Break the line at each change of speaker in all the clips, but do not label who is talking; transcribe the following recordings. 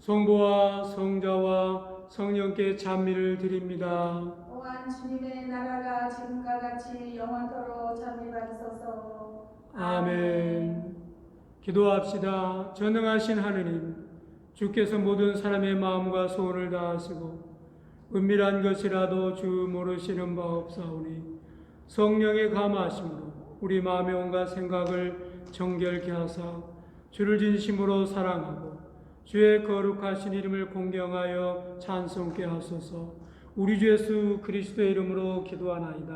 성부와 성자와 성령께 찬미를 드립니다.
또한 주님의 나라가 지금과 같이 영원토록 잠입하소서.
아멘. 기도합시다. 전능하신 하느님, 주께서 모든 사람의 마음과 소원을 다하시고 은밀한 것이라도 주 모르시는 바 없사오니 성령의 감화하심으로 우리 마음의 온갖 생각을 정결케 하사 주를 진심으로 사랑하고 주의 거룩하신 이름을 공경하여 찬송케 하소서. 우리 주 예수 그리스도의 이름으로 기도하나이다.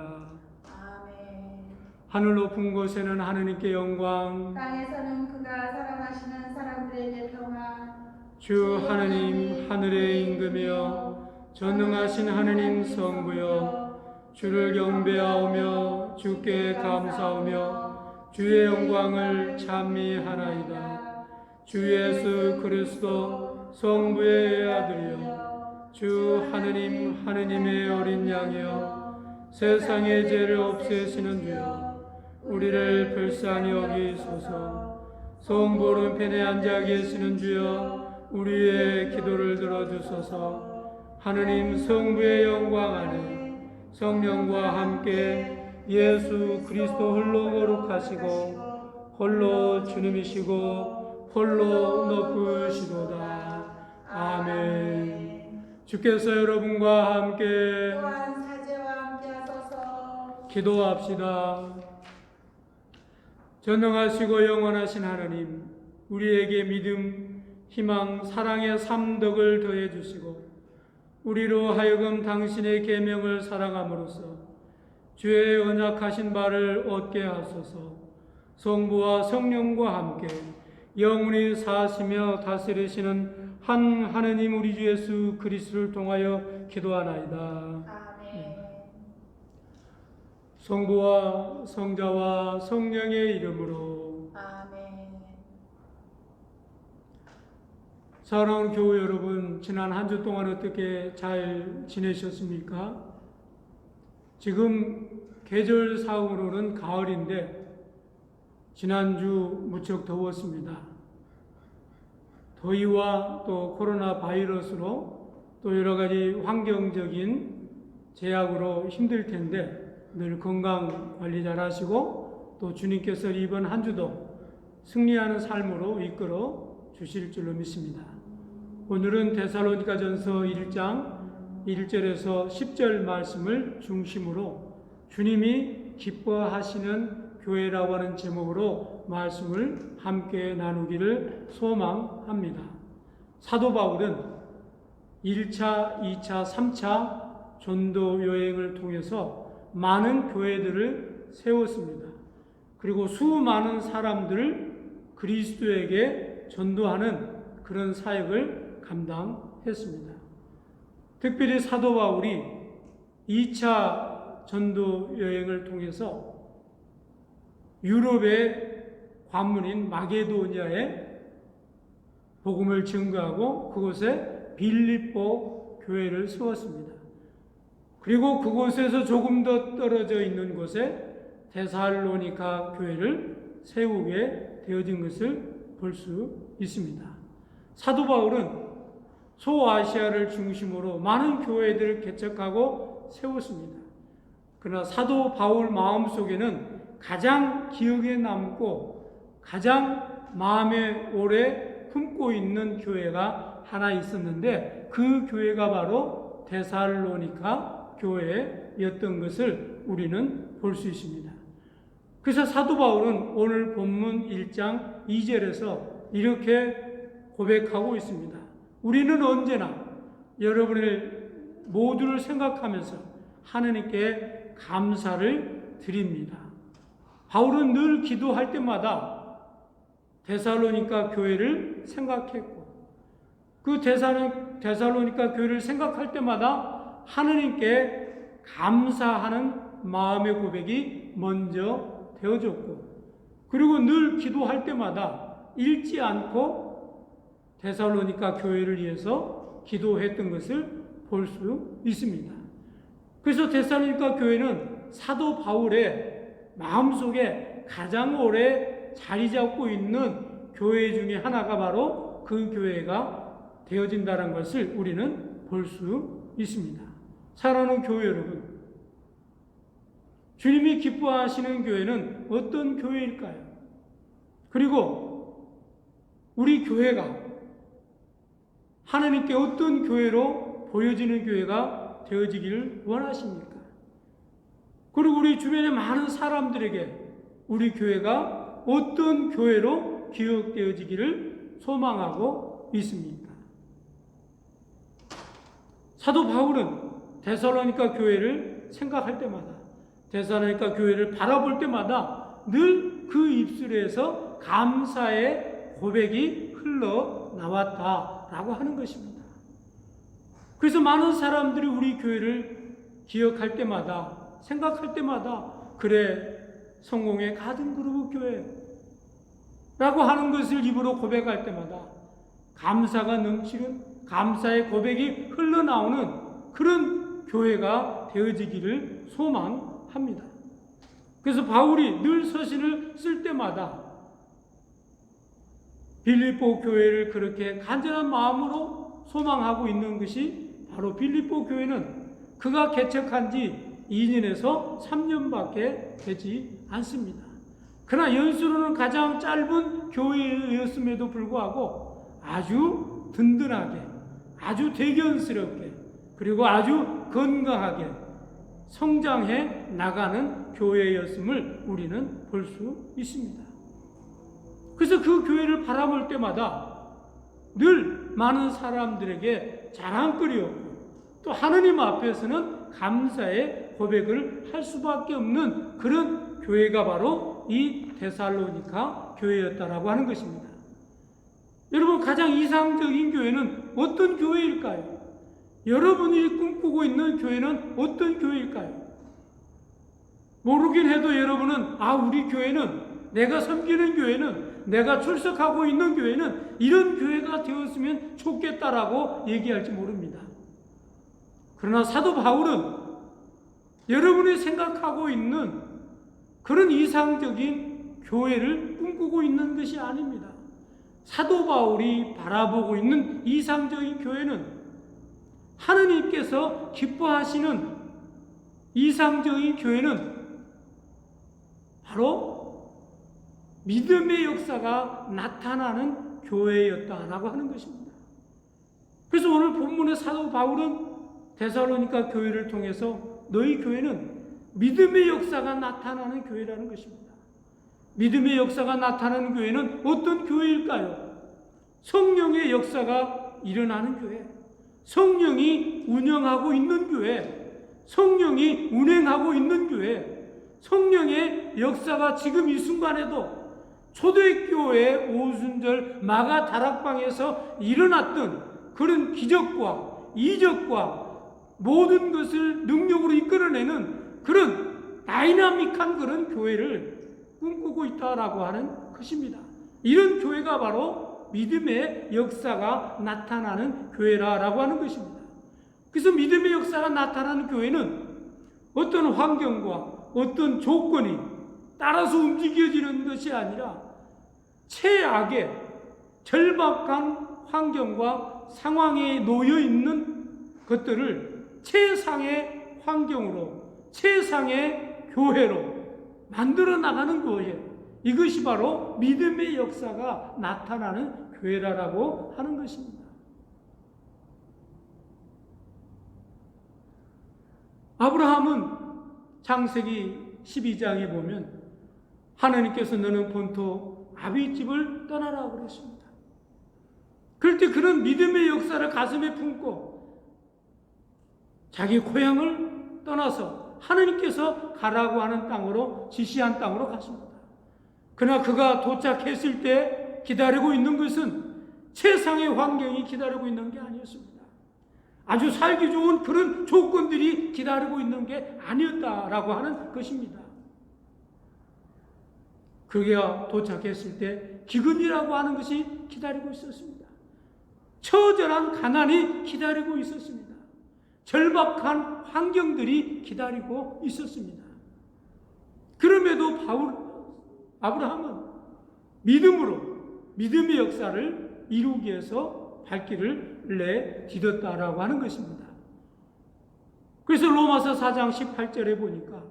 아멘.
하늘 높은 곳에는 하느님께 영광,
땅에서는 그가 사랑하시는 사람들에게 평안.
주 하느님 하늘의 임금이여 전능하신 하느님 성부여 주를 경배하오며 주께 감사하오며 주의 영광을 찬미하나이다. 주 예수 그리스도 성부의 아들이여 주 하느님 하느님의 어린 양이여 세상의 죄를 없애시는 주여 우리를 불쌍히 여기소서. 성부 오른편에 앉아 계시는 주여 우리의 기도를 들어주소서. 하느님 성부의 영광 안에 성령과 함께 예수 그리스도 홀로 거룩하시고 홀로 주님이시고 홀로 높으시도다. 아멘. 주께서 여러분과 함께
또한 사제와 함께 하소서.
기도합시다. 전능하시고 영원하신 하나님, 우리에게 믿음, 희망, 사랑의 삼덕을 더해 주시고 우리로 하여금 당신의 계명을 사랑함으로써 주의 언약하신 바를 얻게 하소서. 성부와 성령과 함께 영원히 사시며 다스리시는 한 하느님 우리 주 예수 그리스도를 통하여 기도하나이다.
아멘.
성부와 성자와 성령의 이름으로.
아멘.
사랑하는 교회 여러분, 지난 한 주 동안 어떻게 잘 지내셨습니까? 지금 계절상으로는 가을인데 지난주 무척 더웠습니다. 더위와 또 코로나 바이러스로 또 여러 가지 환경적인 제약으로 힘들 텐데 늘 건강 관리 잘 하시고 또 주님께서 이번 한 주도 승리하는 삶으로 이끌어 주실 줄로 믿습니다. 오늘은 데살로니가전서 1장 1절에서 10절 말씀을 중심으로 주님이 기뻐하시는 교회라고 하는 제목으로 말씀을 함께 나누기를 소망합니다. 사도 바울은 1차, 2차, 3차 전도 여행을 통해서 많은 교회들을 세웠습니다. 그리고 수많은 사람들을 그리스도에게 전도하는 그런 사역을 감당했습니다. 특별히 사도 바울이 2차 전도 여행을 통해서 유럽의 관문인 마게도니아에 복음을 증거하고 그곳에 빌립보 교회를 세웠습니다. 그리고 그곳에서 조금 더 떨어져 있는 곳에 데살로니가 교회를 세우게 되어진 것을 볼 수 있습니다. 사도 바울은 소아시아를 중심으로 많은 교회들을 개척하고 세웠습니다. 그러나 사도 바울 마음속에는 가장 기억에 남고 가장 마음에 오래 품고 있는 교회가 하나 있었는데 그 교회가 바로 데살로니가 교회였던 것을 우리는 볼 수 있습니다. 그래서 사도 바울은 오늘 본문 1장 2절에서 이렇게 고백하고 있습니다. 우리는 언제나 여러분을 모두를 생각하면서 하느님께 감사를 드립니다. 바울은 늘 기도할 때마다 데살로니가 교회를 생각했고 그 데살로니가 교회를 생각할 때마다 하느님께 감사하는 마음의 고백이 먼저 되어졌고 그리고 늘 기도할 때마다 잊지 않고 데살로니가 교회를 위해서 기도했던 것을 볼 수 있습니다. 그래서 데살로니가 교회는 사도 바울의 마음속에 가장 오래 자리 잡고 있는 교회 중에 하나가 바로 그 교회가 되어진다는 것을 우리는 볼 수 있습니다. 사랑하는 교회 여러분, 주님이 기뻐하시는 교회는 어떤 교회일까요? 그리고 우리 교회가 하나님께 어떤 교회로 보여지는 교회가 되어지기를 원하십니까? 그리고 우리 주변의 많은 사람들에게 우리 교회가 어떤 교회로 기억되어지기를 소망하고 있습니까? 사도 바울은 데살로니가 교회를 생각할 때마다, 데살로니가 교회를 바라볼 때마다 늘 그 입술에서 감사의 고백이 흘러나왔다라고 하는 것입니다. 그래서 많은 사람들이 우리 교회를 기억할 때마다, 생각할 때마다, 그래, 성공의 가든그룹 교회라고 하는 것을 입으로 고백할 때마다 감사가 넘치는, 감사의 고백이 흘러나오는 그런 교회가 되어지기를 소망합니다. 그래서 바울이 늘 서신을 쓸 때마다 빌립보 교회를 그렇게 간절한 마음으로 소망하고 있는 것이 바로 빌립보 교회는 그가 개척한 지 2년에서 3년밖에 되지 않습니다. 그러나 연수로는 가장 짧은 교회였음에도 불구하고 아주 든든하게, 아주 대견스럽게, 그리고 아주 건강하게 성장해 나가는 교회였음을 우리는 볼 수 있습니다. 그래서 그 교회를 바라볼 때마다 늘 많은 사람들에게 자랑거리였고, 또 하느님 앞에서는 감사의 고백을 할 수밖에 없는 그런 교회가 바로 이 데살로니가 교회였다라고 하는 것입니다. 여러분, 가장 이상적인 교회는 어떤 교회일까요? 여러분이 꿈꾸고 있는 교회는 어떤 교회일까요? 모르긴 해도 여러분은 우리 교회는, 내가 섬기는 교회는, 내가 출석하고 있는 교회는 이런 교회가 되었으면 좋겠다라고 얘기할지 모릅니다. 그러나 사도 바울은 여러분이 생각하고 있는 그런 이상적인 교회를 꿈꾸고 있는 것이 아닙니다. 사도 바울이 바라보고 있는 이상적인 교회는 하느님께서 기뻐하시는 이상적인 교회는 바로 믿음의 역사가 나타나는 교회였다라고 하는 것입니다. 그래서 오늘 본문의 사도 바울은 데살로니가 교회를 통해서 너희 교회는 믿음의 역사가 나타나는 교회라는 것입니다. 믿음의 역사가 나타나는 교회는 어떤 교회일까요? 성령의 역사가 일어나는 교회, 성령이 운영하고 있는 교회, 성령이 운행하고 있는 교회, 성령의 역사가 지금 이 순간에도 초대교회 오순절 마가 다락방에서 일어났던 그런 기적과 이적과 모든 것을 능력으로 이끌어내는 그런 다이나믹한 그런 교회를 꿈꾸고 있다라고 하는 것입니다. 이런 교회가 바로 믿음의 역사가 나타나는 교회라고 하는 것입니다. 그래서 믿음의 역사가 나타나는 교회는 어떤 환경과 어떤 조건이 따라서 움직여지는 것이 아니라 최악의 절박한 환경과 상황에 놓여 있는 것들을 최상의 환경으로, 최상의 교회로 만들어 나가는 교회, 이것이 바로 믿음의 역사가 나타나는 교회라고 하는 것입니다. 아브라함은 창세기 12장에 보면 하나님께서 너는 본토 아비집을 떠나라고 그랬습니다. 그럴 때 그런 믿음의 역사를 가슴에 품고 자기 고향을 떠나서 하나님께서 가라고 하는 땅으로, 지시한 땅으로 갔습니다. 그러나 그가 도착했을 때 기다리고 있는 것은 세상의 환경이 기다리고 있는 게 아니었습니다. 아주 살기 좋은 그런 조건들이 기다리고 있는 게 아니었다라고 하는 것입니다. 그가 도착했을 때 기근이라고 하는 것이 기다리고 있었습니다. 처절한 가난이 기다리고 있었습니다. 절박한 환경들이 기다리고 있었습니다. 그럼에도 아브라함은 믿음으로 믿음의 역사를 이루기 위해서 발길을 내딛었다라고 하는 것입니다. 그래서 로마서 4장 18절에 보니까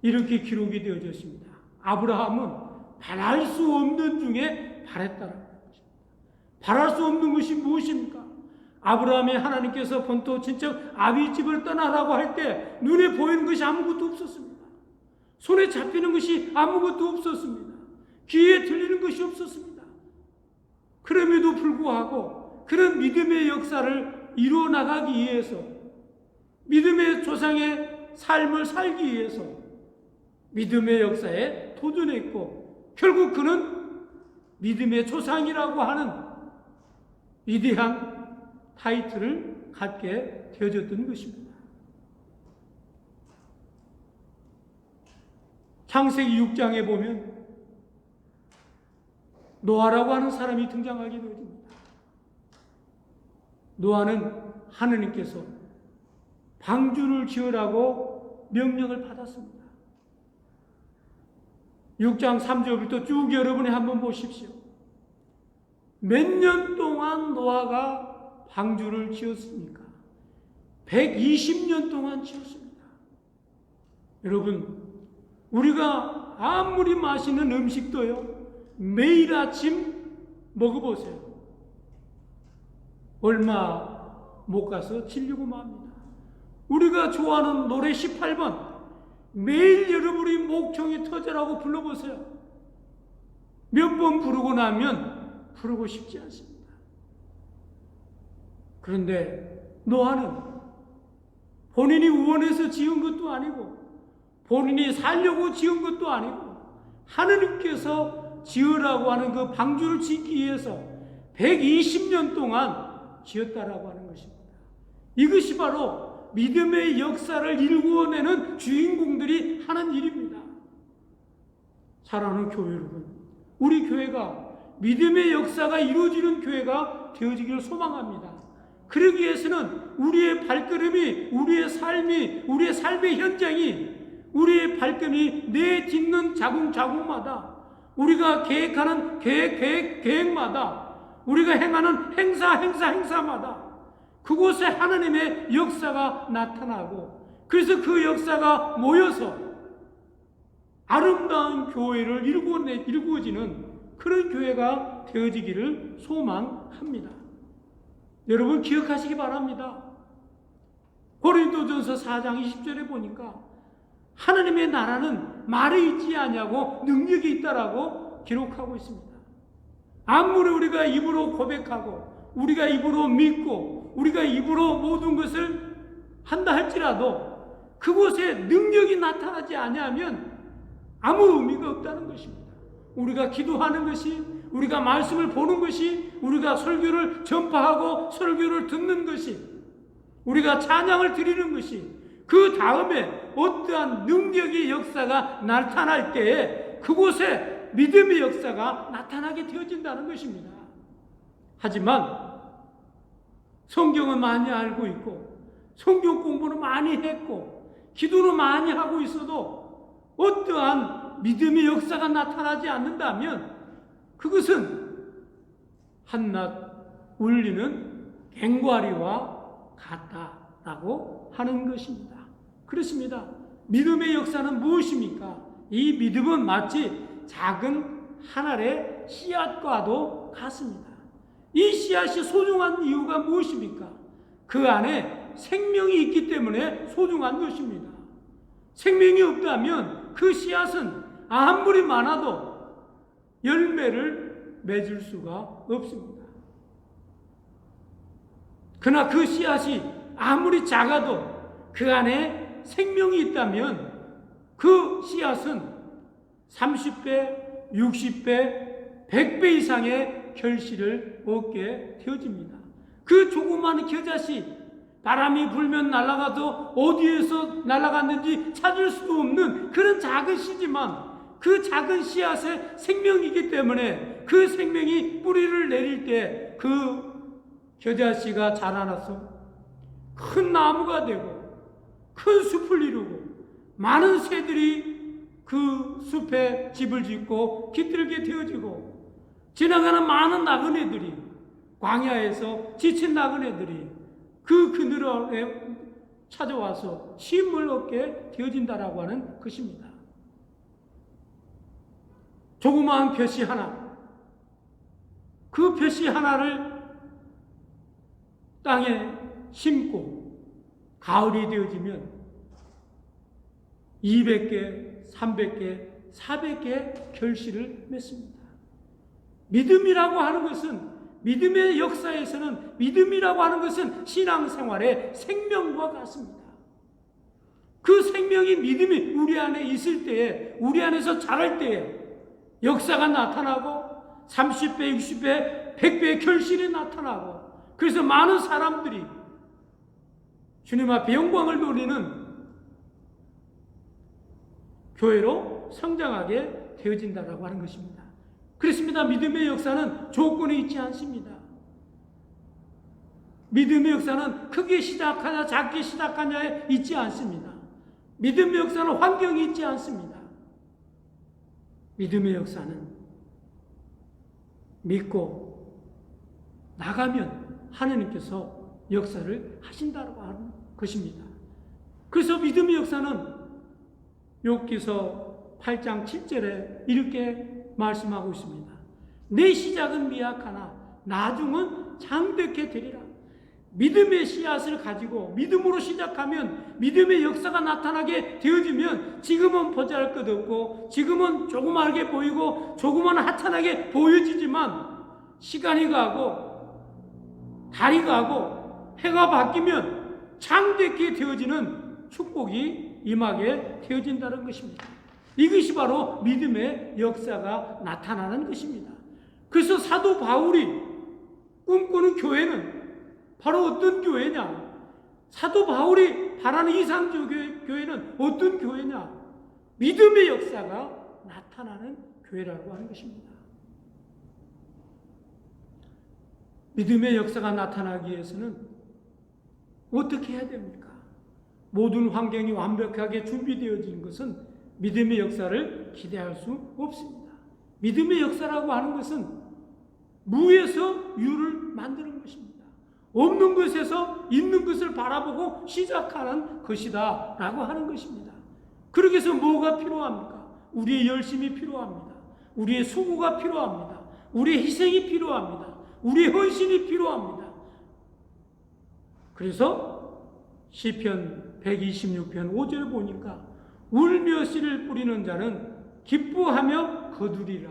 이렇게 기록이 되어졌습니다. 아브라함은 바랄 수 없는 중에 바랬다라는 것입니다. 바랄 수 없는 것이 무엇입니까? 아브라함이 하나님께서 본토 친척 아비집을 떠나라고 할 때 눈에 보이는 것이 아무것도 없었습니다. 손에 잡히는 것이 아무것도 없었습니다. 귀에 들리는 것이 없었습니다. 그럼에도 불구하고 그런 믿음의 역사를 이루어 나가기 위해서, 믿음의 조상의 삶을 살기 위해서 믿음의 역사에 도전했고, 결국 그는 믿음의 조상이라고 하는 위대한 타이틀을 갖게 되어졌던 것입니다. 창세기 6장에 보면 노아라고 하는 사람이 등장하게 되어집니다. 노아는 하느님께서 방주를 지으라고 명령을 받았습니다. 6장 3절부터 쭉 여러분이 한번 보십시오. 몇 년 동안 노아가 방주를 지었습니까? 120년 동안 지었습니다. 여러분, 우리가 아무리 맛있는 음식도요, 매일 아침 먹어보세요. 얼마 못 가서 질리고 맙니다. 우리가 좋아하는 노래 18번, 매일 여러분이 목청이 터져라고 불러보세요. 몇 번 부르고 나면 부르고 싶지 않습니다. 그런데 노아는 본인이 원해서 지은 것도 아니고, 본인이 살려고 지은 것도 아니고, 하느님께서 지으라고 하는 그 방주를 짓기 위해서 120년 동안 지었다라고 하는 것입니다. 이것이 바로 믿음의 역사를 일구어내는 주인공들이 하는 일입니다. 사랑하는 교회 여러분, 우리 교회가 믿음의 역사가 이루어지는 교회가 되어지기를 소망합니다. 그러기 위해서는 우리의 발걸음이, 우리의 삶이, 우리의 삶의 현장이, 우리의 발걸음이 내딛는 자국자국마다, 우리가 계획하는 계획마다, 우리가 행하는 행사마다 그곳에 하나님의 역사가 나타나고, 그래서 그 역사가 모여서 아름다운 교회를 일구어지는 그런 교회가 되어지기를 소망합니다. 여러분 기억하시기 바랍니다. 고린도전서 4장 20절에 보니까 하나님의 나라는 말에 있지 아니하고 능력이 있다라고 기록하고 있습니다. 아무리 우리가 입으로 고백하고, 우리가 입으로 믿고, 우리가 입으로 모든 것을 한다 할지라도 그곳에 능력이 나타나지 아니하면 아무 의미가 없다는 것입니다. 우리가 기도하는 것이, 우리가 말씀을 보는 것이, 우리가 설교를 전파하고 설교를 듣는 것이, 우리가 찬양을 드리는 것이, 그 다음에 어떠한 능력의 역사가 나타날 때에 그곳에 믿음의 역사가 나타나게 되어진다는 것입니다. 하지만 성경은 많이 알고 있고, 성경 공부는 많이 했고, 기도는 많이 하고 있어도 어떠한 믿음의 역사가 나타나지 않는다면 그것은 한낱 울리는 괭과리와 같다라고 하는 것입니다. 그렇습니다. 믿음의 역사는 무엇입니까? 이 믿음은 마치 작은 한 알의 씨앗과도 같습니다. 이 씨앗이 소중한 이유가 무엇입니까? 그 안에 생명이 있기 때문에 소중한 것입니다. 생명이 없다면 그 씨앗은 아무리 많아도 열매를 맺을 수가 없습니다. 그러나 그 씨앗이 아무리 작아도 그 안에 생명이 있다면 그 씨앗은 30배, 60배, 100배 이상의 결실을 얻게 되어집니다. 그 조그마한 겨자씨, 바람이 불면 날아가도 어디에서 날아갔는지 찾을 수도 없는 그런 작은 씨지만, 그 작은 씨앗에 생명이기 때문에 그 생명이 뿌리를 내릴 때 그 겨자씨가 자라나서 큰 나무가 되고 큰 숲을 이루고 많은 새들이 그 숲에 집을 짓고 깃들게 되어지고, 지나가는 많은 나그네들이 광야에서 지친 나그네들이 그 그늘에 찾아와서 쉼을 얻게 되어진다라고 하는 것입니다. 조그마한 벼씨 하나, 그 벼씨 하나를 땅에 심고 가을이 되어지면 200개, 300개, 400개 결실을 맺습니다. 믿음이라고 하는 것은, 믿음의 역사에서는 믿음이라고 하는 것은 신앙생활의 생명과 같습니다. 그 생명이, 믿음이 우리 안에 있을 때에, 우리 안에서 자랄 때에 역사가 나타나고 30배, 60배, 100배의 결실이 나타나고, 그래서 많은 사람들이 주님 앞에 영광을 돌리는 교회로 성장하게 되어진다라고 하는 것입니다. 그렇습니다. 믿음의 역사는 조건이 있지 않습니다. 믿음의 역사는 크게 시작하냐 작게 시작하냐에 있지 않습니다. 믿음의 역사는 환경이 있지 않습니다. 믿음의 역사는 믿고 나가면 하나님께서 역사를 하신다고 하는 것입니다. 그래서 믿음의 역사는 욥기서 8장 7절에 이렇게 말씀하고 있습니다. 내 시작은 미약하나 나중은 장대케 되리라. 믿음의 씨앗을 가지고 믿음으로 시작하면, 믿음의 역사가 나타나게 되어지면, 지금은 보잘것없고 지금은 조그맣게 보이고 조그만 하찮게 보여지지만, 시간이 가고 달이 가고 해가 바뀌면 장대케 되어지는 축복이 임하게 되어진다는 것입니다. 이것이 바로 믿음의 역사가 나타나는 것입니다. 그래서 사도 바울이 꿈꾸는 교회는 바로 어떤 교회냐? 사도 바울이 바라는 이상적 교회는 어떤 교회냐? 믿음의 역사가 나타나는 교회라고 하는 것입니다. 믿음의 역사가 나타나기 위해서는 어떻게 해야 됩니까? 모든 환경이 완벽하게 준비되어진 것은 믿음의 역사를 기대할 수 없습니다. 믿음의 역사라고 하는 것은 무에서 유를 만드는 것입니다. 없는 것에서 있는 것을 바라보고 시작하는 것이다 라고 하는 것입니다. 그러기 위해서 뭐가 필요합니까? 우리의 열심이 필요합니다. 우리의 수고가 필요합니다. 우리의 희생이 필요합니다. 우리의 헌신이 필요합니다. 그래서 시편 126편 5절 보니까 울며 씨를 뿌리는 자는 기뻐하며 거두리라.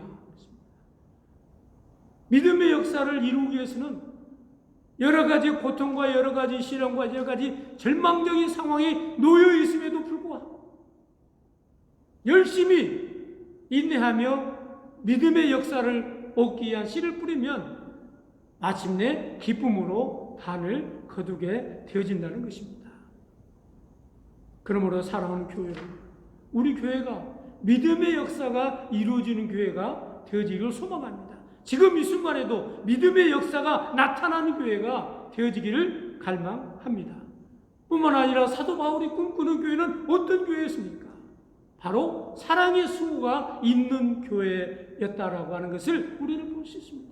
믿음의 역사를 이루기 위해서는 여러 가지 고통과 여러 가지 시련과 여러 가지 절망적인 상황이 놓여 있음에도 불구하고 열심히 인내하며 믿음의 역사를 얻기 위한 씨를 뿌리면 마침내 기쁨으로 단을 거두게 되어진다는 것입니다. 그러므로 사랑하는 교회는 우리 교회가 믿음의 역사가 이루어지는 교회가 되어지기를 소망합니다. 지금 이 순간에도 믿음의 역사가 나타나는 교회가 되어지기를 갈망합니다. 뿐만 아니라 사도 바울이 꿈꾸는 교회는 어떤 교회였습니까? 바로 사랑의 수고가 있는 교회였다라고 하는 것을 우리는 볼 수 있습니다.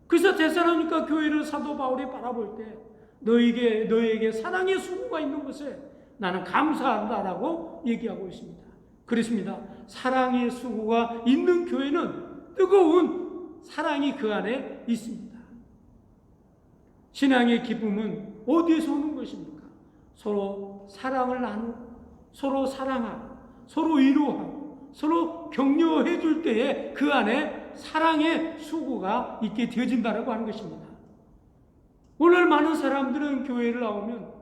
그래서 데살로니가 교회를 사도 바울이 바라볼 때 너에게 사랑의 수고가 있는 것에 나는 감사한다라고 얘기하고 있습니다. 그렇습니다. 사랑의 수고가 있는 교회는 뜨거운 사랑이 그 안에 있습니다. 신앙의 기쁨은 어디에서 오는 것입니까? 서로 사랑을 나누고 서로 사랑하고 서로 위로하고 서로 격려해 줄 때에 그 안에 사랑의 수고가 있게 되어진다고 하는 것입니다. 오늘 많은 사람들은 교회를 나오면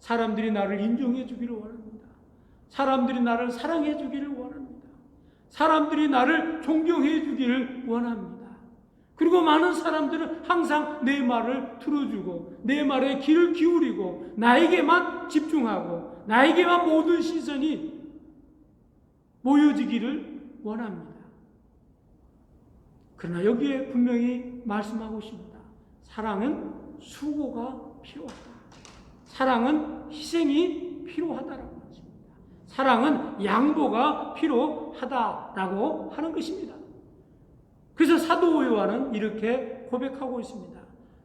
사람들이 나를 인정해 주기를 원합니다. 사람들이 나를 사랑해 주기를 원합니다. 사람들이 나를 존경해 주기를 원합니다. 그리고 많은 사람들은 항상 내 말을 들어주고 내 말에 귀를 기울이고 나에게만 집중하고 나에게만 모든 시선이 모여지기를 원합니다. 그러나 여기에 분명히 말씀하고 있습니다. 사랑은 수고가 필요하다. 사랑은 희생이 필요하다라고 하십니다. 사랑은 양보가 필요하다라고 하는 것입니다. 그래서 사도 요한은 이렇게 고백하고 있습니다.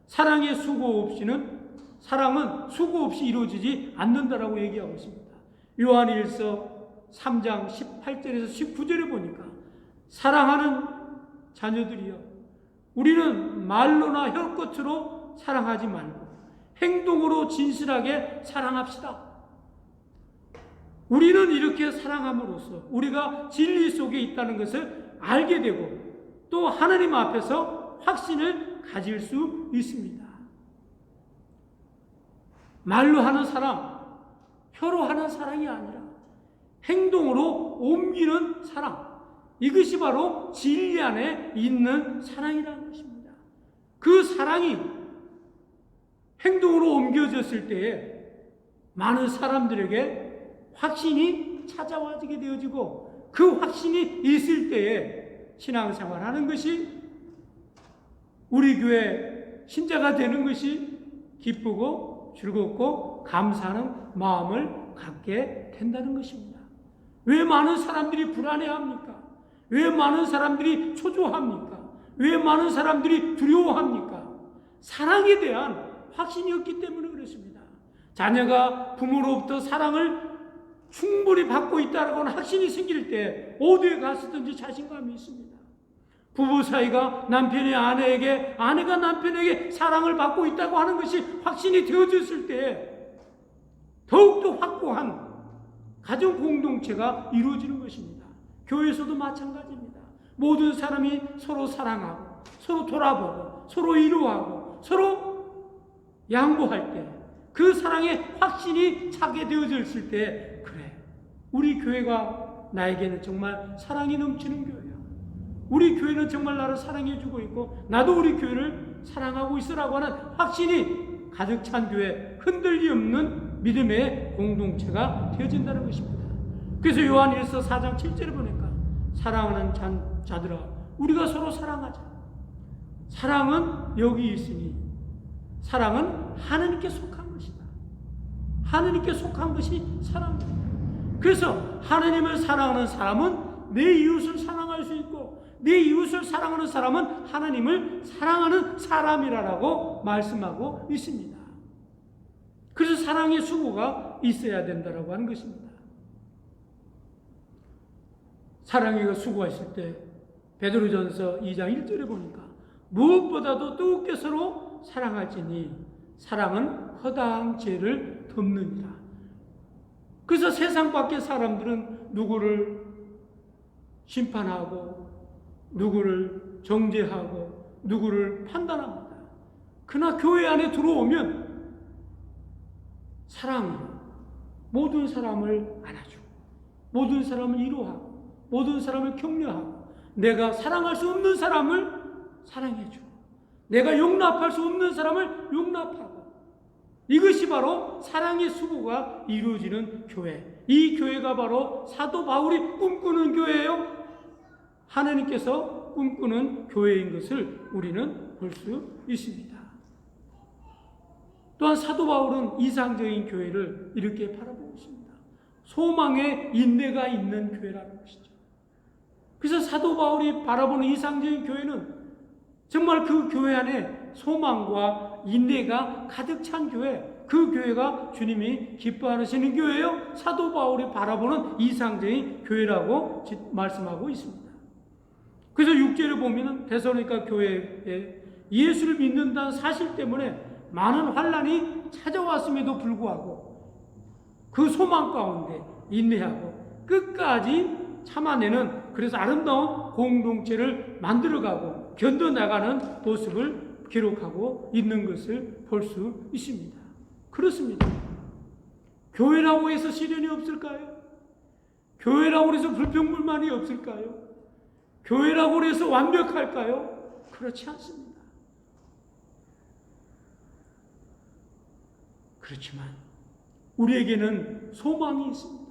사랑의 수고 없이는 사랑은 수고 없이 이루어지지 않는다라고 얘기하고 있습니다. 요한일서 3장 18절에서 19절에 보니까 사랑하는 자녀들이여 우리는 말로나 혀끝으로 사랑하지 말고 행동으로 진실하게 사랑합시다. 우리는 이렇게 사랑함으로써 우리가 진리 속에 있다는 것을 알게 되고 또 하나님 앞에서 확신을 가질 수 있습니다. 말로 하는 사랑, 혀로 하는 사랑이 아니라 행동으로 옮기는 사랑, 이것이 바로 진리 안에 있는 사랑이라는 것입니다. 그 사랑이 행동으로 옮겨졌을 때에 많은 사람들에게 확신이 찾아와지게 되어지고 그 확신이 있을 때에 신앙생활 하는 것이 우리 교회 신자가 되는 것이 기쁘고 즐겁고 감사하는 마음을 갖게 된다는 것입니다. 왜 많은 사람들이 불안해합니까? 왜 많은 사람들이 초조합니까? 왜 많은 사람들이 두려워합니까? 사랑에 대한 확신이 없기 때문에 그렇습니다. 자녀가 부모로부터 사랑을 충분히 받고 있다는 확신이 생길 때 어디에 갔든지 자신감이 있습니다. 부부 사이가 남편이 아내에게, 아내가 남편에게 사랑을 받고 있다고 하는 것이 확신이 되어졌을 때 더욱더 확고한 가정 공동체가 이루어지는 것입니다. 교회에서도 마찬가지입니다. 모든 사람이 서로 사랑하고 서로 돌아보고 서로 위로하고 서로 양보할 때 그 사랑의 확신이 차게 되어졌을 때 그래, 우리 교회가 나에게는 정말 사랑이 넘치는 교회야. 우리 교회는 정말 나를 사랑해주고 있고 나도 우리 교회를 사랑하고 있으라고 하는 확신이 가득 찬 교회, 흔들림 없는 믿음의 공동체가 되어진다는 것입니다. 그래서 요한일서 4장 7절에 보니까 사랑하는 자들아 우리가 서로 사랑하자. 사랑은 여기 있으니 사랑은 하나님께 속한 것이다. 하나님께 속한 것이 사랑입니다. 그래서 하나님을 사랑하는 사람은 내 이웃을 사랑할 수 있고 내 이웃을 사랑하는 사람은 하나님을 사랑하는 사람이라고 말씀하고 있습니다. 그래서 사랑의 수고가 있어야 된다고 하는 것입니다. 사랑의 수고가 있을 때 베드로전서 2장 1절에 보니까 무엇보다도 뜨겁게 서로 사랑할지니 사랑은 허다한 죄를 덮느니라. 그래서 세상 밖의 사람들은 누구를 심판하고 누구를 정죄하고 누구를 판단합니다. 그러나 교회 안에 들어오면 사랑이 모든 사람을 안아주고 모든 사람을 위로하고 모든 사람을 격려하고 내가 사랑할 수 없는 사람을 사랑해주고 내가 용납할 수 없는 사람을 용납하고 이것이 바로 사랑의 수고가 이루어지는 교회. 이 교회가 바로 사도 바울이 꿈꾸는 교회예요. 하나님께서 꿈꾸는 교회인 것을 우리는 볼 수 있습니다. 또한 사도 바울은 이상적인 교회를 이렇게 바라보고 있습니다. 소망에 인내가 있는 교회라는 것이죠. 그래서 사도 바울이 바라보는 이상적인 교회는 정말 그 교회 안에 소망과 인내가 가득 찬 교회, 그 교회가 주님이 기뻐하시는 교회요, 사도 바울이 바라보는 이상적인 교회라고 말씀하고 있습니다. 그래서 6절에 보면 데살로니가 교회에 예수를 믿는다는 사실 때문에 많은 환난이 찾아왔음에도 불구하고 그 소망 가운데 인내하고 끝까지 참아내는, 그래서 아름다운 공동체를 만들어가고 견뎌나가는 모습을 기록하고 있는 것을 볼 수 있습니다. 그렇습니다. 교회라고 해서 시련이 없을까요? 교회라고 해서 불평불만이 없을까요? 교회라고 해서 완벽할까요? 그렇지 않습니다. 그렇지만 우리에게는 소망이 있습니다.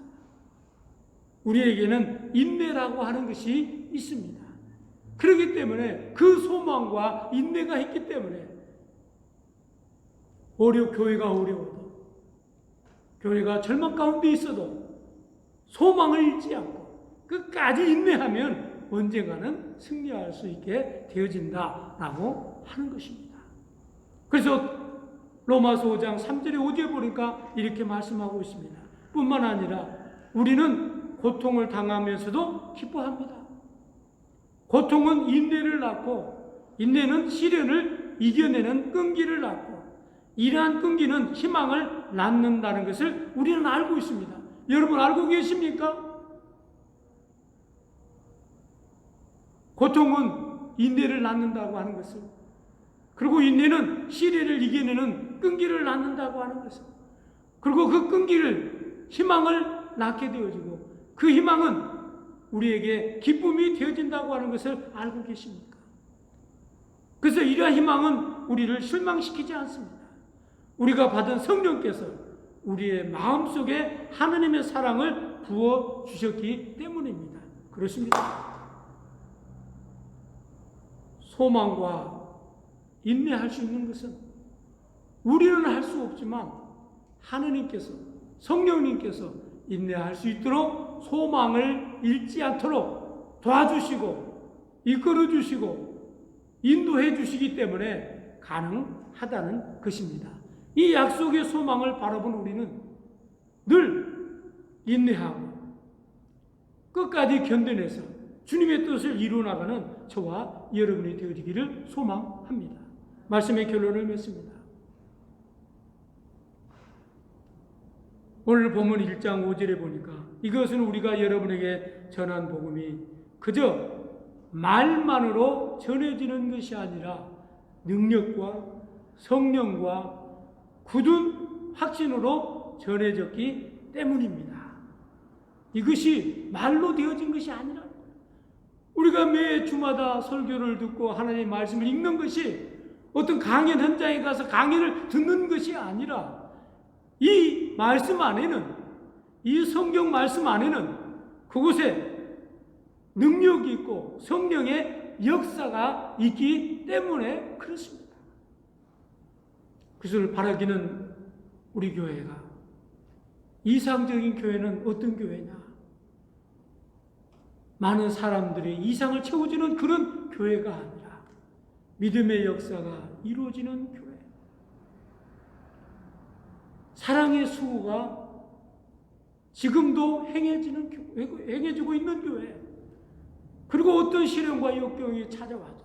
우리에게는 인내라고 하는 것이 있습니다. 그렇기 때문에 그 소망과 인내가 있기 때문에 교회가 어려워도, 교회가 절망 가운데 있어도 소망을 잃지 않고 끝까지 인내하면 언젠가는 승리할 수 있게 되어진다라고 하는 것입니다. 그래서 로마서 5장 3절에 5절에 보니까 이렇게 말씀하고 있습니다. 뿐만 아니라 우리는 고통을 당하면서도 기뻐합니다. 고통은 인내를 낳고 인내는 시련을 이겨내는 끈기를 낳고 이러한 끈기는 희망을 낳는다는 것을 우리는 알고 있습니다. 여러분 알고 계십니까? 고통은 인내를 낳는다고 하는 것을, 그리고 인내는 시련을 이겨내는 끈기를 낳는다고 하는 것을, 그리고 그 끈기를 희망을 낳게 되어지고 그 희망은 우리에게 기쁨이 되어진다고 하는 것을 알고 계십니까? 그래서 이러한 희망은 우리를 실망시키지 않습니다. 우리가 받은 성령께서 우리의 마음속에 하느님의 사랑을 부어주셨기 때문입니다. 그렇습니다. 소망과 인내할 수 있는 것은 우리는 할 수 없지만 하느님께서, 성령님께서 인내할 수 있도록 소망을 잃지 않도록 도와주시고 이끌어 주시고 인도해 주시기 때문에 가능하다는 것입니다. 이 약속의 소망을 바라본 우리는 늘 인내하고 끝까지 견뎌내서 주님의 뜻을 이루어나가는 저와 여러분이 되어지기를 소망합니다. 말씀의 결론을 맺습니다. 오늘 본문 1장 5절에 보니까 이것은 우리가 여러분에게 전한 복음이 그저 말만으로 전해지는 것이 아니라 능력과 성령과 굳은 확신으로 전해졌기 때문입니다. 이것이 말로 되어진 것이 아니라 우리가 매 주마다 설교를 듣고 하나님의 말씀을 읽는 것이 어떤 강연 현장에 가서 강연을 듣는 것이 아니라 이 말씀 안에는, 이 성경 말씀 안에는 그곳에 능력이 있고 성령의 역사가 있기 때문에 그렇습니다. 그것을 바라기는 우리 교회가 이상적인 교회는 어떤 교회냐? 많은 사람들이 이상을 채워주는 그런 교회가 아니라 믿음의 역사가 이루어지는 교회, 사랑의 수고가 지금도 행해지고 있는 교회, 그리고 어떤 시련과 역경이 찾아와도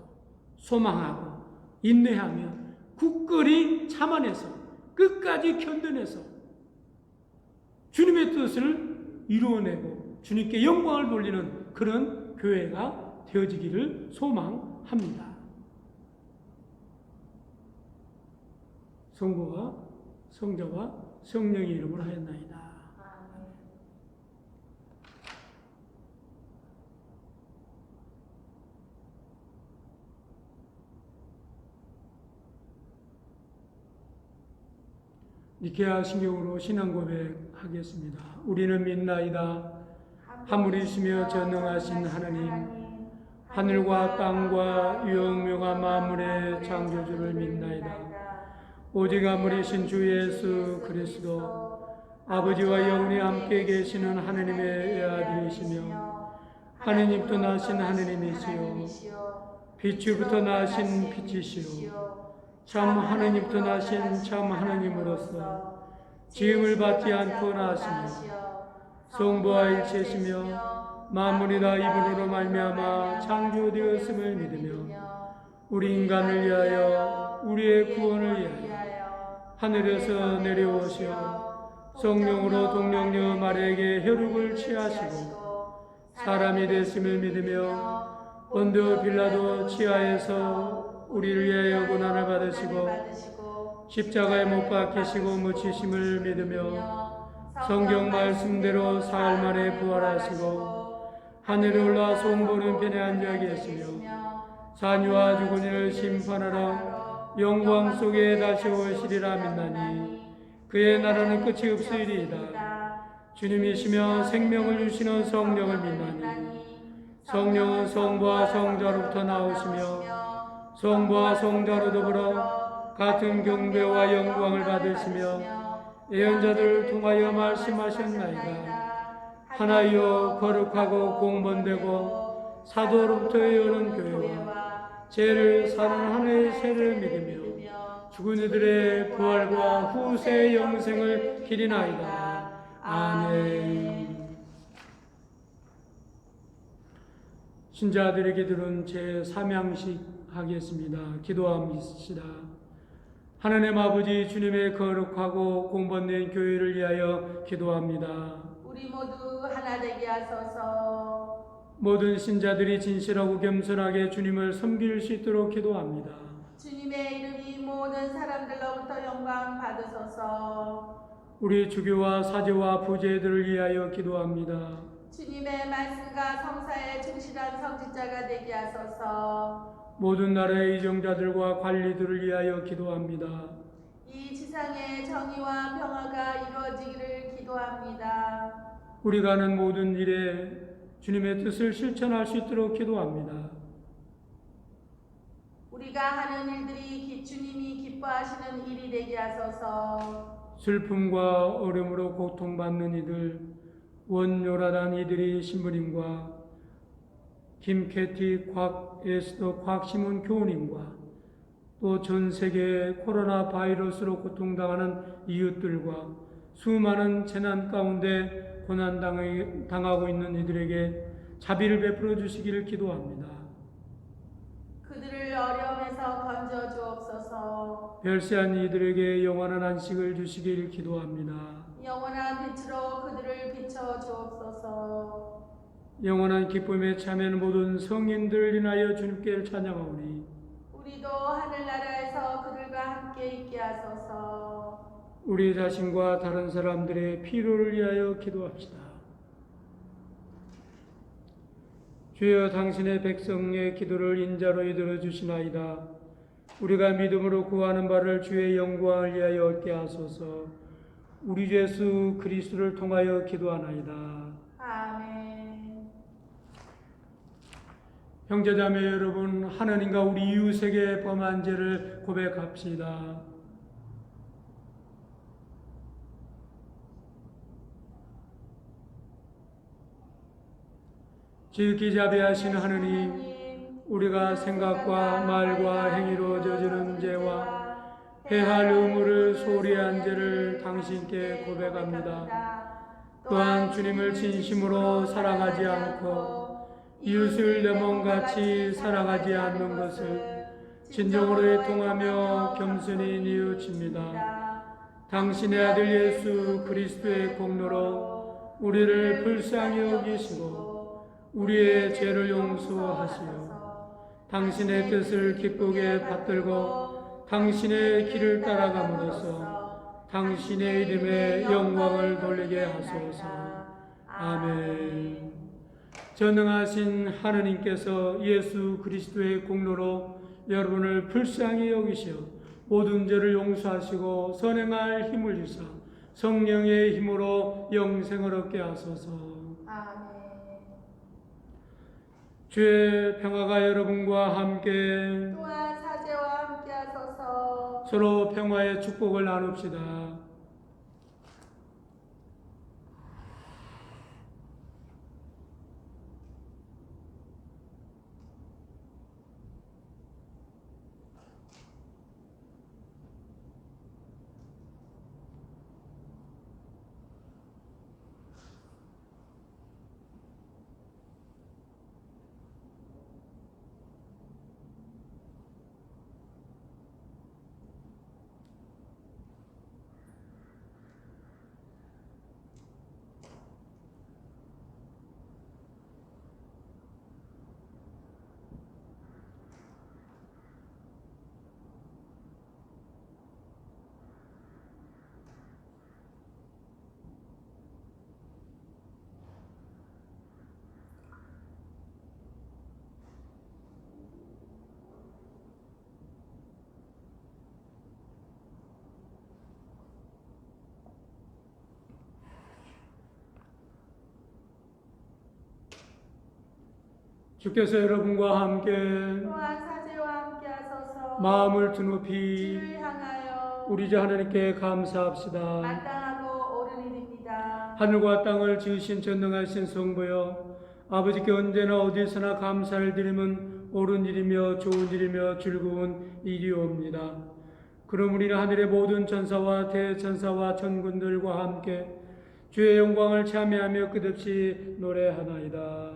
소망하고 인내하며 굳건히 참아내서 끝까지 견뎌내서 주님의 뜻을 이루어내고 주님께 영광을 돌리는 그런 교회가 되어지기를 소망합니다. 성부와 성자와 성령의 이름으로 하였나이다. 니케아 신경으로 신앙 고백하겠습니다. 우리는 믿나이다. 하물이시며 전능하신 하나님, 하늘과 땅과 유영묘가 만물의 창조주를 믿나이다. 오직 하물이신 주 예수 그리스도, 아버지와 영원히 함께 계시는 하나님의 외아들이시며 하느님부터 나신 하느님이시요 빛으로부터 나신 빛이시요 참 하느님부터 나신 참 하느님으로서 지음을 받지 않고 나시며 성부와 일체시며 만물이 다 이분으로 말미암아 창조되었음을 믿으며 우리 인간을 위하여 우리의 구원을 위하여 하늘에서 내려오시어 성령으로 동령녀 마리아에게 혈육을 취하시고 사람이 되심을 믿으며 본드 빌라도 치하에서 우리를 위하여 고난을 받으시고 십자가에 못 박히시고 묻히심을 믿으며 성경 말씀대로 사흘 만에 부활하시고 하늘에 올라 손보는 편에 앉아 계시며 자녀와 죽은 이를 심판하러 영광 속에 다시 오시리라 믿나니 그의 나라는 끝이 없으리이다. 주님이시며 생명을 주시는 성령을 믿나니 성령은 성부와 성자로부터 나오시며 성부와 성자로 더불어 같은 경배와 영광을 받으시며 예언자들을 통하여 말씀하셨나이다. 하나여 거룩하고 공본되고 사도로부터 오는 교회와 죄를 사는 하나의 세를 믿으며 죽은 이들의 부활과 후세 영생을 기리나이다. 아멘. 신자들의 기도는 제3양식 하겠습니다. 기도합시다. 하나님 아버지, 주님의 거룩하고 공범된 교회를 위하여 기도합니다.
우리 모두 하나 되게 하소서.
모든 신자들이 진실하고 겸손하게 주님을 섬길 수 있도록 기도합니다.
주님의 이름이 모든 사람들로부터 영광 받으소서.
우리 주교와 사제와 부제들을 위하여 기도합니다.
주님의 말씀과 성사에 충실한 성직자가 되게 하소서.
모든 나라의 이정자들과 관리들을 위하여 기도합니다.
이 지상의 정의와 평화가 이루어지기를 기도합니다.
우리가 하는 모든 일에 주님의 뜻을 실천할 수 있도록 기도합니다.
우리가 하는 일들이 주님이 기뻐하시는 일이 되게 하소서.
슬픔과 어려움으로 고통받는 이들, 원요라단 이들이 신부님과 김캐티, 곽에스더, 곽시몬 교우님과 또 전 세계 코로나 바이러스로 고통당하는 이웃들과 수많은 재난 가운데 고난당하고 있는 이들에게 자비를 베풀어 주시기를 기도합니다.
그들을 어려움에서 건져 주옵소서.
별세한 이들에게 영원한 안식을 주시기를 기도합니다.
영원한 빛으로 그들을 비춰 주옵소서.
영원한 기쁨에 참여하는 모든 성인들을 인하여 주님께 찬양하오니
우리도 하늘나라에서 그들과 함께 있게 하소서.
우리 자신과 다른 사람들의 필요를 위하여 기도합시다. 주여, 당신의 백성의 기도를 인자로 들어주시나이다. 우리가 믿음으로 구하는 바를 주의 영광을 위하여 얻게 하소서. 우리 주 예수 그리스도를 통하여 기도하나이다.
아멘.
형제자매 여러분, 하나님과 우리 이웃에게 범한 죄를 고백합시다. 지극히 자비하신 하느님, 우리가 생각과 말과 행위로 저지른 죄와 해할 의무를 소리한 죄를 당신께 고백합니다. 또한 주님을 진심으로 사랑하지 않고 이웃을 내 몸같이 사랑하지 않는 것을 진정으로 애통하며 겸손히 뉘우칩니다. 당신의 아들 예수 그리스도의 공로로 우리를 불쌍히 여기시고 우리의 죄를 용서하시어 당신의 뜻을 기쁘게 받들고 당신의 길을 따라감으로써 당신의 이름에 영광을 돌리게 하소서. 아멘. 전능하신 하느님께서 예수 그리스도의 공로로 여러분을 불쌍히 여기시어 모든 죄를 용서하시고 선행할 힘을 주사 성령의 힘으로 영생을 얻게 하소서.
아멘.
주의 평화가 여러분과 함께
또한 사제와 함께 하소서.
서로 평화의 축복을 나눕시다. 주께서 여러분과 함께
또한 사제와 함께 하소서.
마음을 드높이
주를 향하여
우리 주 하나님께 감사합시다.
마땅하고 옳은 일입니다.
하늘과 땅을 지으신 전능하신 성부여, 아버지께 언제나 어디서나 감사를 드리면 옳은 일이며 좋은 일이며 즐거운 일이옵니다. 그럼 우리는 하늘의 모든 천사와 대천사와 천군들과 함께 주의 영광을 찬미하며 끝없이 노래하나이다.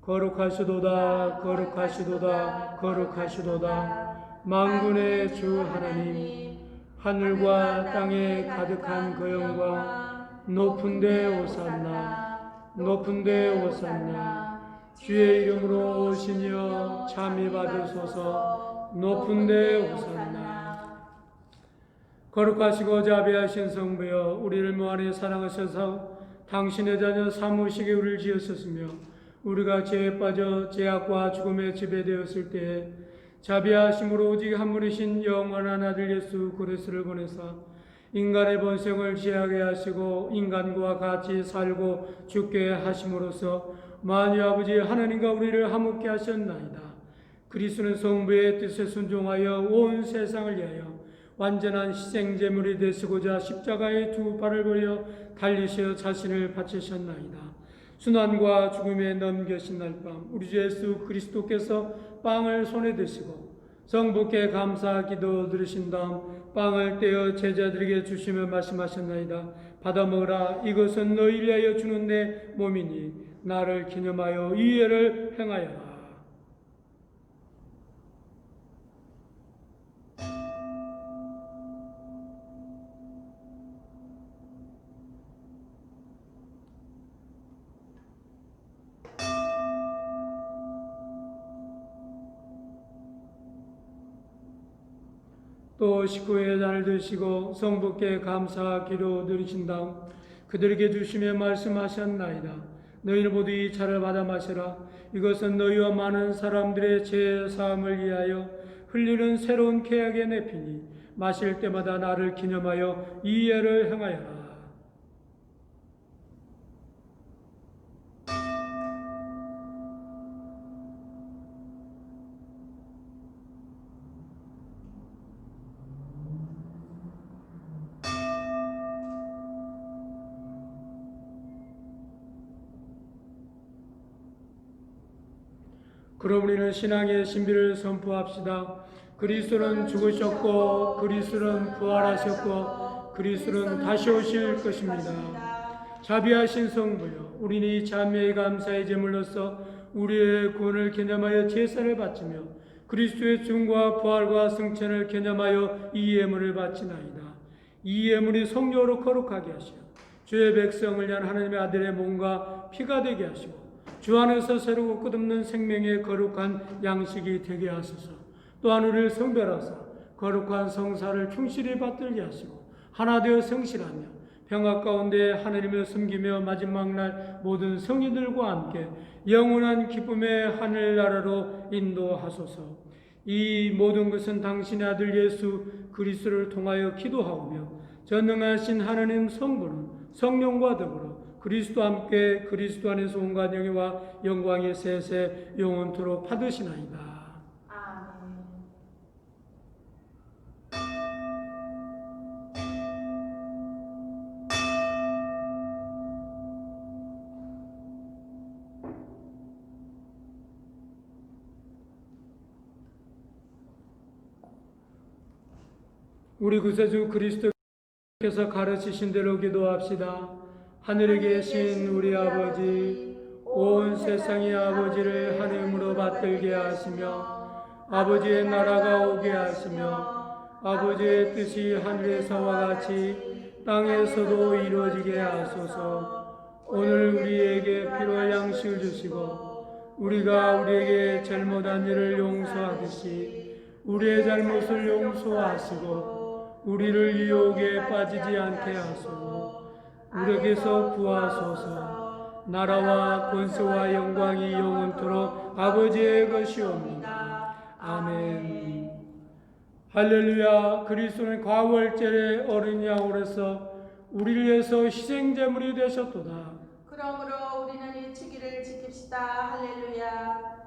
거룩하시도다 거룩하시도다 거룩하시도다 만군의 주 하나님, 하늘과 땅에 가득한 그 영광, 높은 데 오산나 높은 데 오산나. 주의 이름으로 오시니여 참이 받으소서. 높은 데 오산나. 거룩하시고 자비하신 성부여, 우리를 무한히 사랑하셔서 당신의 자녀 삼으시게 우리를 지으셨으며 우리가 죄에 빠져 죄악과 죽음에 지배되었을 때에 자비하심으로 오직 한 분이신 영원한 아들 예수 그리스도를 보내사 인간의 본성을 지하게 하시고 인간과 같이 살고 죽게 하심으로써 만유 아버지 하나님과 우리를 화목케 하셨나이다. 그리스도는 성부의 뜻에 순종하여 온 세상을 위하여 완전한 희생제물이 되시고자 십자가의 두 발을 벌려 달리시어 자신을 바치셨나이다. 순환과 죽음에 넘겨진 날 밤 우리 주 예수 그리스도께서 빵을 손에 드시고 성부께 감사 기도 드리신 다음 빵을 떼어 제자들에게 주시며 말씀하셨나이다. 받아 먹으라. 이것은 너희를 위하여 주는 내 몸이니 나를 기념하여 이 예를 행하여라. 또 식후에 잔을 드시고 성부께 감사 기도 드리신 다음 그들에게 주시며 말씀하셨나이다. 너희는 모두 이 차를 받아 마시라. 이것은 너희와 많은 사람들의 죄 사함을 위하여 흘리는 새로운 계약의 내 피니 마실 때마다 나를 기념하여 이 예를 행하여라. 그럼 우리는 신앙의 신비를 선포합시다. 그리스도는 죽으셨고 그리스도는 부활하셨고 그리스도는 다시 오실 것입니다. 자비하신 성부여, 우리는 이 찬미의 감사의 제물로서 우리의 구원을 기념하여 제사를 바치며 그리스도의 죽음과 부활과 승천을 기념하여 이 예물을 바치나이다. 이 예물이 성령으로 거룩하게 하시어 주의 백성을 위한 하나님의 아들의 몸과 피가 되게 하시고 주 안에서 새롭고 끝없는 생명의 거룩한 양식이 되게 하소서. 또한 우리를 성별하사 거룩한 성사를 충실히 받들게 하시고 하나 되어 성실하며 평화 가운데 하나님을 섬기며 마지막 날 모든 성인들과 함께 영원한 기쁨의 하늘나라로 인도하소서. 이 모든 것은 당신의 아들 예수 그리스도를 통하여 기도하오며 전능하신 하나님 성부는 성령과 더불어 그리스도 함께 그리스도 안에서 온갖 영예와 영광의 세세 영원토록 받으시나이다.
아멘.
우리 구세주 그리스도께서 가르치신 대로 기도합시다. 하늘에 계신 우리 아버지, 온 세상의 아버지를 하나님으로 받들게 하시며 아버지의 나라가 오게 하시며 아버지의 뜻이 하늘에서와 같이 땅에서도 이루어지게 하소서. 오늘 우리에게 필요한 양식을 주시고 우리가 우리에게 잘못한 일을 용서하듯이 우리의 잘못을 용서하시고 우리를 유혹에 빠지지 않게 하소서. 우리에게서 구하소서. 나라와 권세와 영광이 영원토록 아버지의 것이옵니다. 아멘. 할렐루야. 그리스도는 과월절의 어린 양으로서 우리를 위해서 희생제물이 되셨도다.
그러므로 우리는 이 주기를 지킵시다. 할렐루야.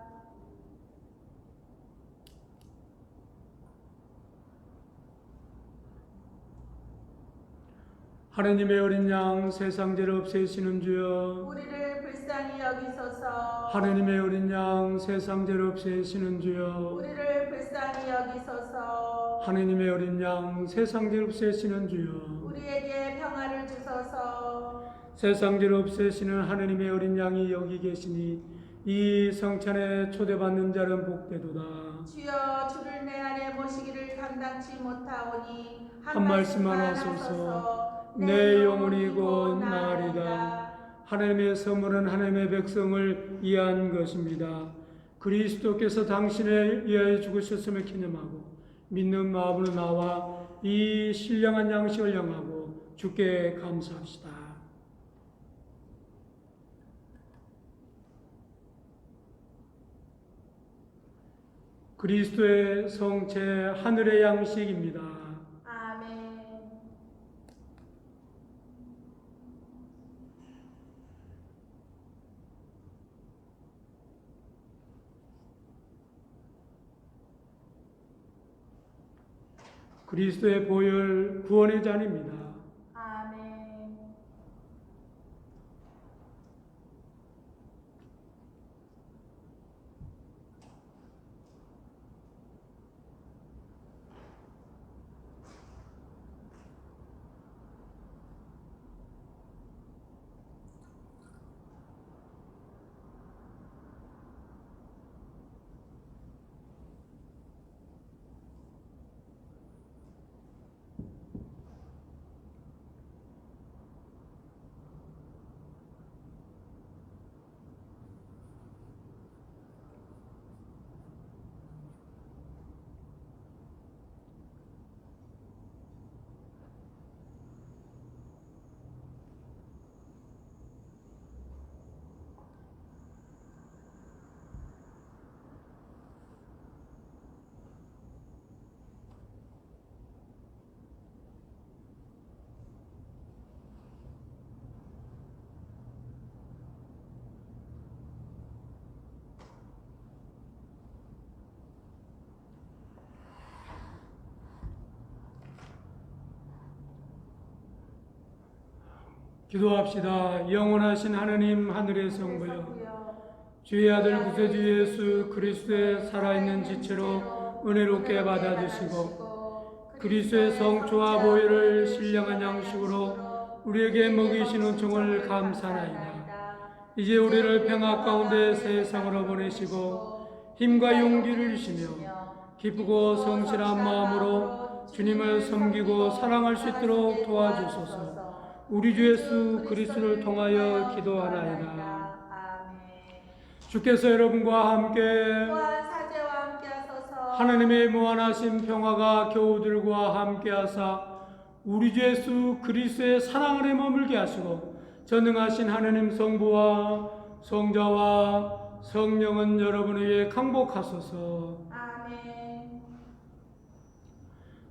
하느님의 어린 양 세상 죄를 없애시는 주여.
우리를 불쌍히 여기소서.
하느님의 어린 양 세상 죄를 없애시는 주여.
우리를 불쌍히 여기소서.
하느님의 어린 양 세상질 없애시는 주여
우리에게 평화를 주소서.
세상질 없애시는 하느님의 어린 양이 여기 계시니 이 성찬에 초대받는 자는 복되도다.
주여, 주를 내 안에 모시기를 감당치 못하오니
한 말씀만 하소서. 내 영혼이 곧 나으리다. 하나님의 선물은 하나님의 백성을 위한 것입니다. 그리스도께서 당신을 위하여 죽으셨음을 기념하고 믿는 마음으로 나와 이 신령한 양식을 영하고 주께 감사합시다. 그리스도의 성체 하늘의 양식입니다.
아멘.
그리스도의 보혈 구원의 잔입니다.
아멘.
기도합시다. 영원하신 하느님 하늘의 성부여 주의 아들 구세주 예수 그리스도의 살아있는 지체로 은혜롭게 받아주시고 그리스도의 성초와 보혈을 신령한 양식으로 우리에게 먹이신 은총을 감사하나이다. 이제 우리를 평화 가운데 세상으로 보내시고 힘과 용기를 주시며 기쁘고 성실한 마음으로 주님을 섬기고 사랑할 수 있도록 도와주소서. 우리 주 예수 그리스도를 통하여 기도하나이다. 주께서 여러분과 함께
또한 사제와 함께 하소서.
하나님의 무한하신 평화가 교우들과 함께 하사 우리 주 예수 그리스도의 사랑 안에 머물게 하시고 전능하신 하나님 성부와 성자와 성령은 여러분에게 강복하소서.
아멘.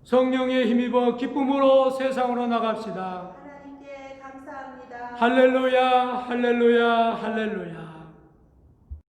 성령의 힘입어 기쁨으로 세상으로 나갑시다.
하나님께 감사합니다.
할렐루야 할렐루야 할렐루야.